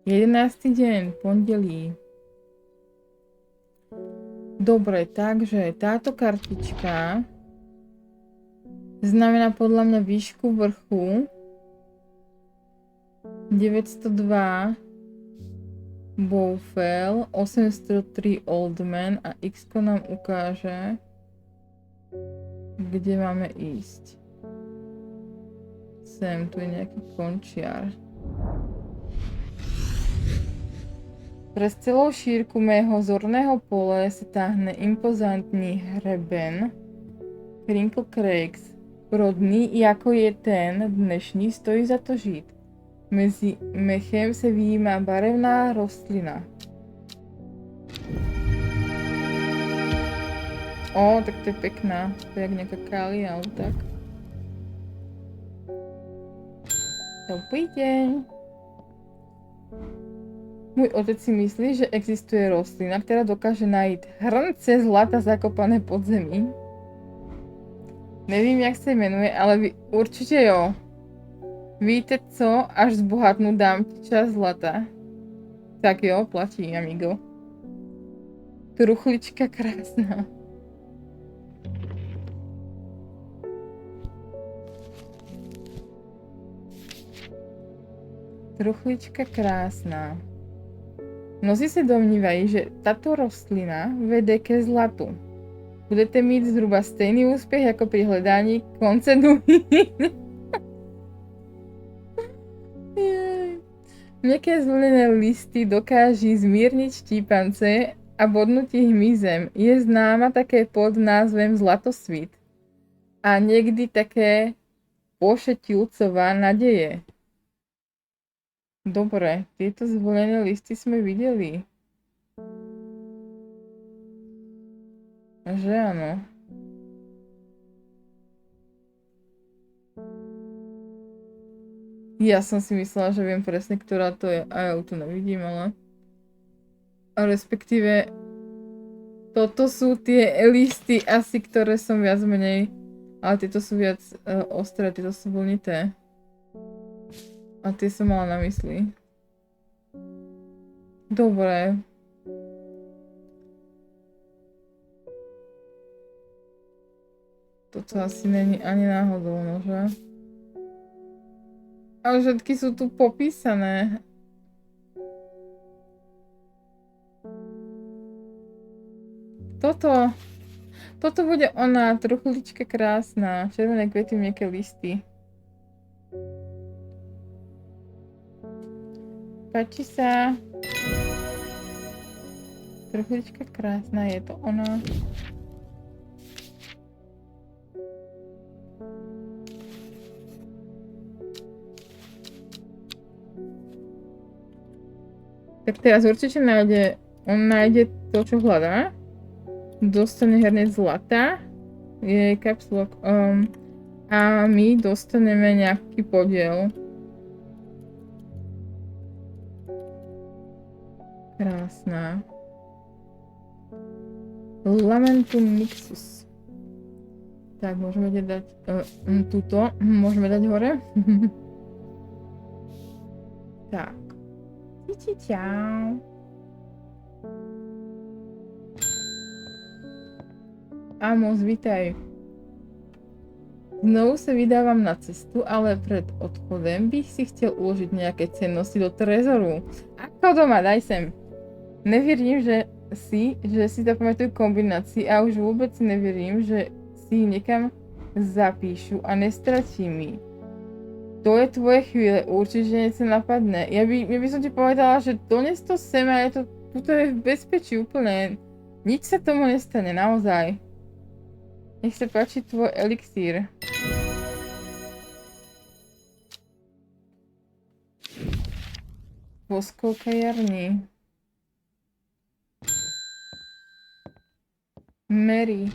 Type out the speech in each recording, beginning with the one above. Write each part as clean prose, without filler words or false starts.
11. deň, pondelí. Dobre, takže táto kartička znamená podľa mňa výšku vrchu 902 Bowfell, 803 Old Man a X nám ukáže, kde máme ísť. Sem, tu je nejaký končiar. Pre celou šírku mého zorného pole sa táhne impozantný hreben Crinkle Crakes. Prodný, jako je ten dnešní, stojí za to žít. Mezi mechem se vyjímá barevná rostlina. O, tak to je pekná. To je jak nejaká kália, alebo tak. Dobrý deň. Môj otec si myslí, že existuje rostlina, ktorá dokáže nájsť hrnce zlata zakopané pod zemi. Nevím, jak se jmenuje, ale vy určitě jo. Víte co, až zbohatnu, dám ti čas zlata. Tak jo, platí, amigo. Truchlička krásná. Truchlička krásná. Mnozí se domnívají, že tato rostlina vede ke zlatu. Budete mít zhruba stejný úspěch jako pri hledání konce duhy. Měkké zvlnené listy dokáží zmírnit štípance a bodnutí hmyzem. Je známa také pod názvem zlatosvit a někdy také pošetilcová nadeje. Dobre, tieto zvlnené listy sme videli. Že áno. Ja som si myslela, že viem presne, ktorá to je. A ja ju tu nevidím, ale... A respektíve... Toto sú tie listy asi, ktoré som viac menej... Ale tieto sú viac ostré, tieto sú vlnité. A tie som mala na mysli. Dobre. Toto asi není ani náhodou, nože? Ale všetky sú tu popísané. Toto bude ona, truchlička krásna. Červené kvety, mäkké listy. Páči sa. Truchlička krásna, je to ona. Tak teraz určite on nájde to, čo hľadá. Dostane hrnec zlata. Je caps lock. A my dostaneme nejaký podiel. Krásna. Lamentum Nixus. Tak, môžeme dať túto. Môžeme dať hore. Tak. Čau. Amos, vítaj. Znovu sa vydávam na cestu, ale pred odchodem bych si chcel uložiť nejaké cennosti do trezoru. Ako doma, daj sem. Neverím, že si zapamatujú kombinácii a už vôbec neverím, že si ich niekam zapíšu a nestratím ich. To je tvoje chvíle, určite niečo napadne. Ja by som ti povedala, že dones to sem a tuto je v bezpečí úplne. Nič sa tomu nestane, naozaj. Nech sa páči tvoj elixír. Voskolkajarní. Mary.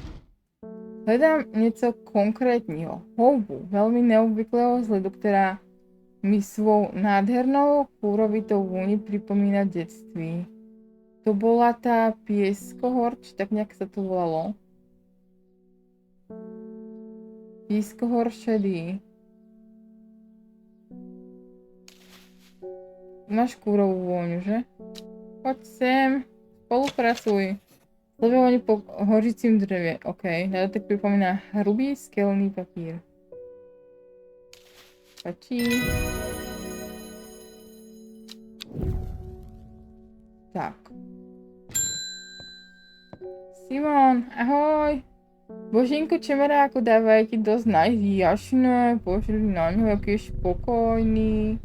Hľadám niečo konkrétneho. Houbu, veľmi neobvyklého vzhľadu, ktorá mi svou nádhernou kúrovitou vôni pripomína detství. To bola tá pieskohor, či tak nejak sa to volalo. Pieskohor šedý. máš kúrovú vôňu, že? Poď sem, spolupracuj. Sledovanie po hořícím dreve, OK. Nádotek pripomína hrubý skelný papír. Stačí. Tak. Simon, ahoj. Božínku čemeráku, dávaj ti dosť nájsť jasné, pošli na ňo, aký je spokojný.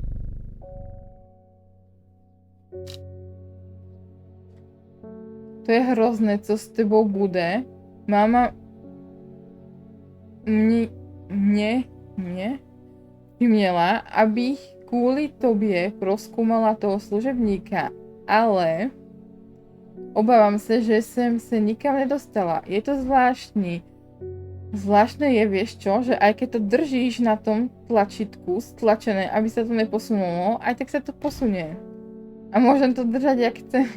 To je hrozné, co s tebou bude. Máma mne vyměla, abych kvůli tobě prozkoumala toho služebníka, ale obávám se, že jsem se nikam nedostala. Je to zvláštní. Zvláštne je, vieš čo, že aj keď to držíš na tom tlačítku stlačené, aby sa to neposunulo, aj tak sa to posunie. A môžem to držať, jak chcem.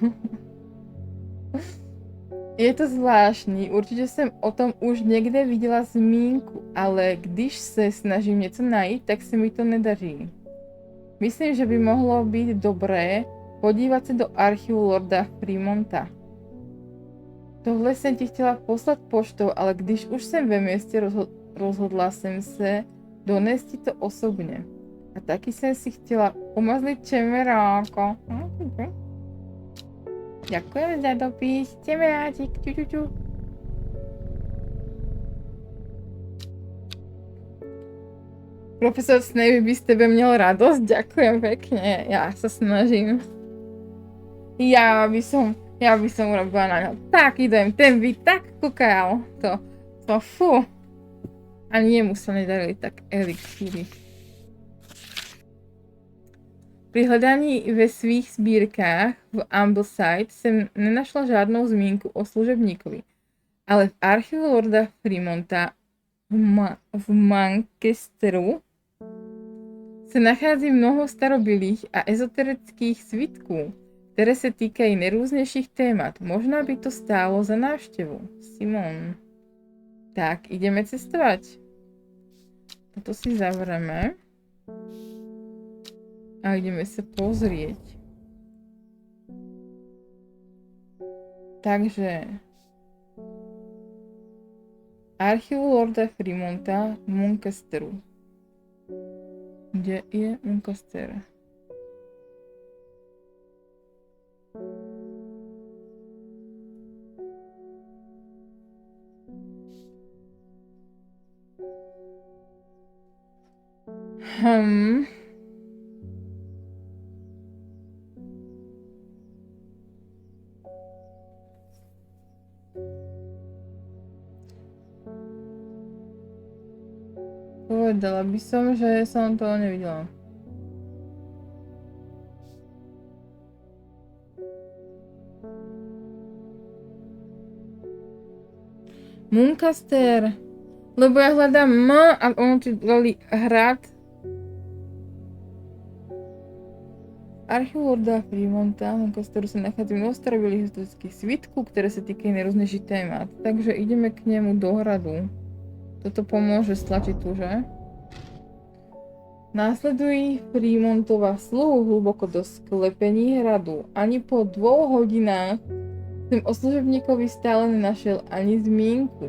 Je to zvláštní, určitě jsem o tom už někde viděla zmínku, ale když se snažím něco najít, tak se mi to nedaří. Myslím, že by mohlo být dobré podívat se do archivu Lorda Fremonta. Tohle jsem ti chtěla poslat poštou, ale když už jsem ve městě, rozhodla jsem se donést ti to osobně. A taky jsem si chtěla pomazlit čemeráka. Ďakujem za dopis, čemeráčik, ču. Profesor Snape by z tebe měl radost, ďakujem pekne, ja sa snažím. Ja by som urobila na ňo taký dojem, ten by tak kúkal, to fú. Ani jemu sa nedarili tak elixíry. Pri hledaní ve svých sbírkách v Ambleside jsem nenašla žádnou zmínku o služebníkovi, ale v archivu Lorda Fremonta v Manchesteru se nachází mnoho starobylých a ezoterických svitků, které se týkají nejrůznějších témat. Možná by to stálo za návštěvu. Simon. Tak, ideme cestovať. Toto si zavreme. A ideme sa pozrieť. Takže archív Lorda Fremonta v Manchesteru. Kde je Manchester? Povedala by som, že som to nevidela. Manchester. Lebo ja hľadám M a ono ti dali hrad. Archív Lorda Fremonta v Manchesteru sa nachádza mnoho starobylých historických svitkov, ktoré sa týkajú najrôznejších témat. Takže ideme k nemu do hradu. Toto pomôže stlačiť tu, že? Následují Fremontova sluhu hluboko do sklepení hradu. Ani po 2 hodinách jsem o služebníkovi stále nenašel ani zmínku.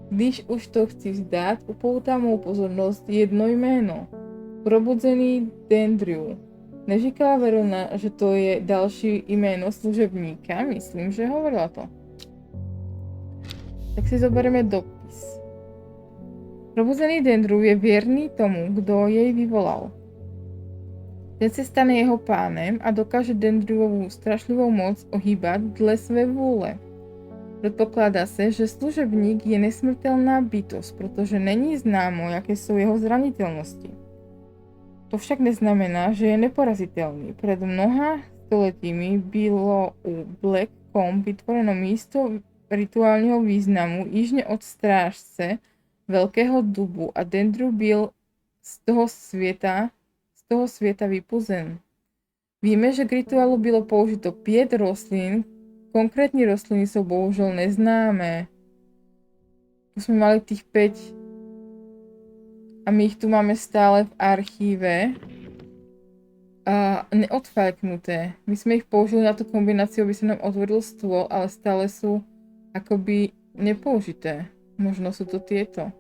Když už to chci vzdát, upoutá mou pozornost jedno jméno. Probudzený Dendrew. Neříkala Verona, že to je další jméno služebníka? Myslím, že hovorila to. Tak si zoberieme dopis. Probuzený Dendrew je věrný tomu, kdo jej vyvolal. Ten se stane jeho pánem a dokáže Dendrewovu strašlivou moc ohýbat dle své vůle. Předpokládá se, že služebník je nesmrtelná bytost, protože není známo, jaké jsou jeho zranitelnosti. To však neznamená, že je neporazitelný. Před mnoha stoletími bylo u Blackcomb vytvoreno místo rituálního významu jižně od strážce Veľkého dubu a Dendrew byl z toho světa vypuzen. Víme, že k rituálu bylo použito 5 rostlín, konkrétní rostliny jsou bohužel neznámé. Tu jsme mali tých 5 a my ich tu máme stále v archíve. neodfajknuté. My sme ich použili na tú kombináciu, aby sa nám otvoril stôl, ale stále sú akoby nepoužité. Možno sú to tieto.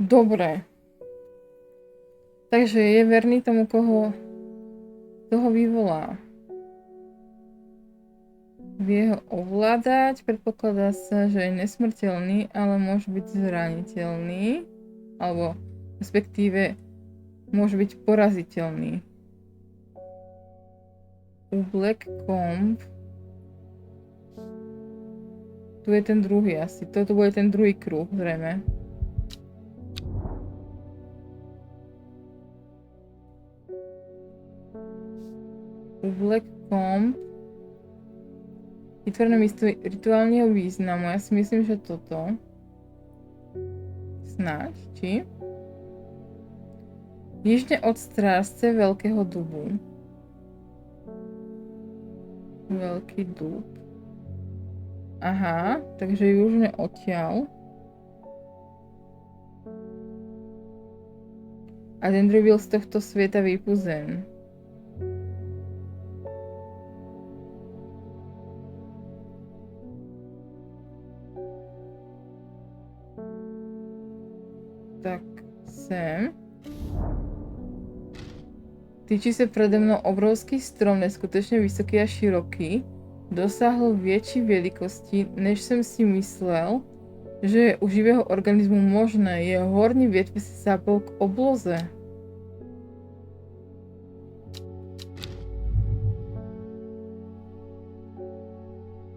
Dobre. Takže je verný tomu, koho toho vyvolá. Vie ho ovládať, predpokladá sa, že je nesmrteľný, ale môže byť zraniteľný, alebo respektíve môže byť poraziteľný. U Black Comb tu je ten druhý asi, toto bude ten druhý kruh, zrejme. U Black Comb vytvorené miesto rituálneho významu. Ja si myslím, že toto. Snáď, či? Jižne od strážce Veľkého dubu. Veľký dub. Aha, takže južne odtiaľ. A Dendry byl z tohto sveta vypuzen. Tak sem. Týči se prede mnou obrovský strom, neskutečně vysoký a široký. Dosáhl větší velikosti, než jsem si myslel, že je u živého organismu možné. Jeho horní větve se sápou k obloze.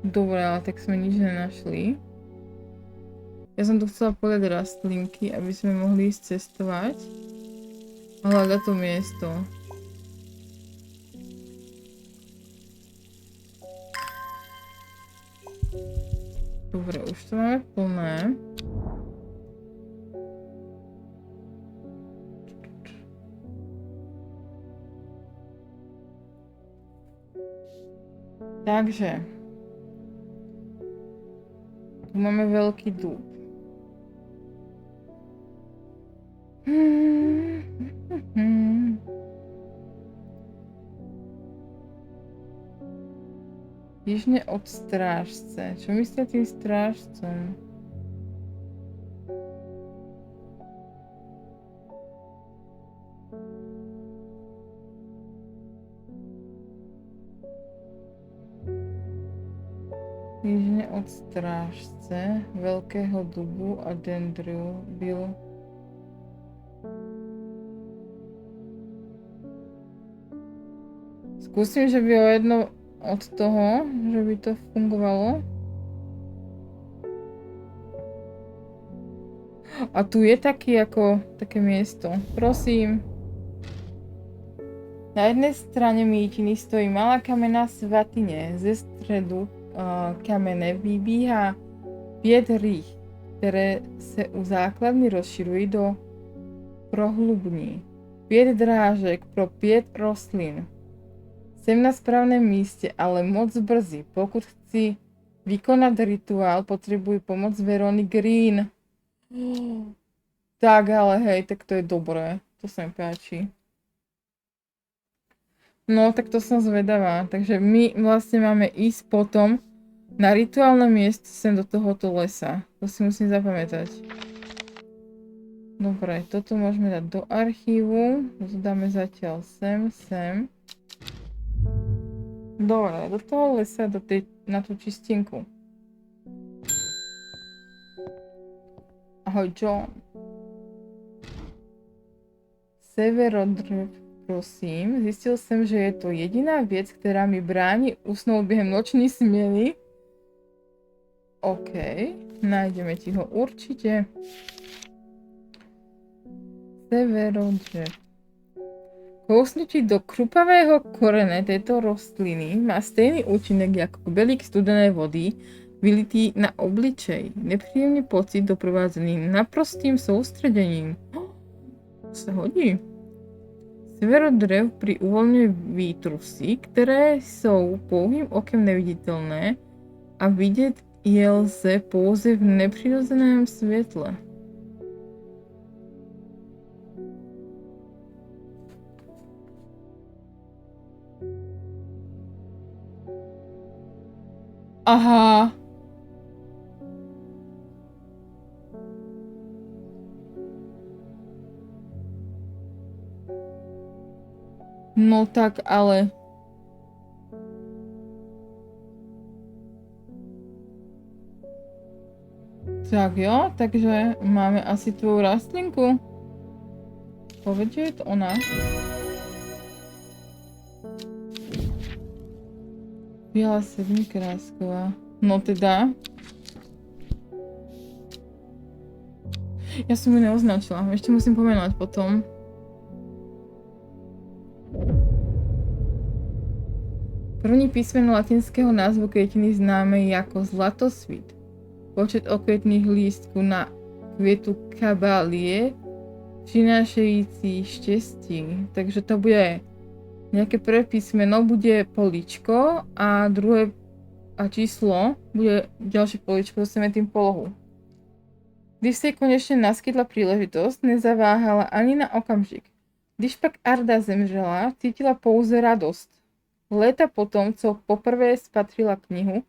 Dobre, ale tak sme nič nenašli. Ja som tu chcela povedať rastlinky, aby sme mohli ísť cestovať a hľadať to miesto. Dobre, už to máme plné. Takže tu máme veľký dub. Jižne od strážce. Čo myslia tým strážcom? Jižne od strážce Veľkého dubu a Dendru byl skúsim, že by o jedno od toho, že by to fungovalo. A tu je taký ako také miesto. Prosím. Na jednej strane mýtiny stojí malá kamenná svatyně. Ze středu kamene vybíhá 5 rých, které se u základny rozširují do prohlubní. 5 drážek pro 5 rostlin. Jsem na správném místě, ale moc brzy. Pokud chci vykonat rituál, potřebuji pomoc Verony Green. Tak, ale hej, tak to je dobré. To sa mi páči. No, tak to som zvedavá. Takže my vlastne máme ísť potom na rituálne miesto sem do tohoto lesa. To si musím zapamätať. Dobre, toto môžeme dať do archívu. To dáme zatiaľ sem. Dobre, do toho lesa, na tú čistinku. Ahoj, John. Severodrv, prosím. Zistil jsem, že je to jediná věc, která mi brání usnout během noční směny. OK, nájdeme ti ho určitě. Severodrv. Kousnutí do krupavého korene této rostliny má stejný účinek jako kubelík studené vody vylitý na obličej. Nepříjemný pocit doprovázený naprostým soustředěním. To se hodí. Severodrev pri uvolňuje výtrusy, které jsou pouhým okem neviditelné a vidět je lze pouze v nepřirozeném světle. Aha. No tak ale... Tak jo, takže máme asi tvoju rastlinku. Povedz, že je to ona. Biela sedmikrásková. No teda. Ja som ju neoznačila, ešte musím pomenovať potom. První písmeno latinského názvu kvetiny známe ako zlatosvit. Počet okvetných lístků na květu kabalie přinášející štěstí. Takže to bude nejaké prvé písmeno, bude políčko a druhé a číslo bude ďalšie políčko, dostaneme tým polohu. Když se konečne naskytla príležitosť, nezaváhala ani na okamžik. Když pak Arda zemřela, cítila pouze radost. Léta potom, co poprvé spatřila knihu,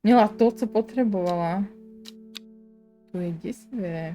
měla to, co potřebovala. To je desivé.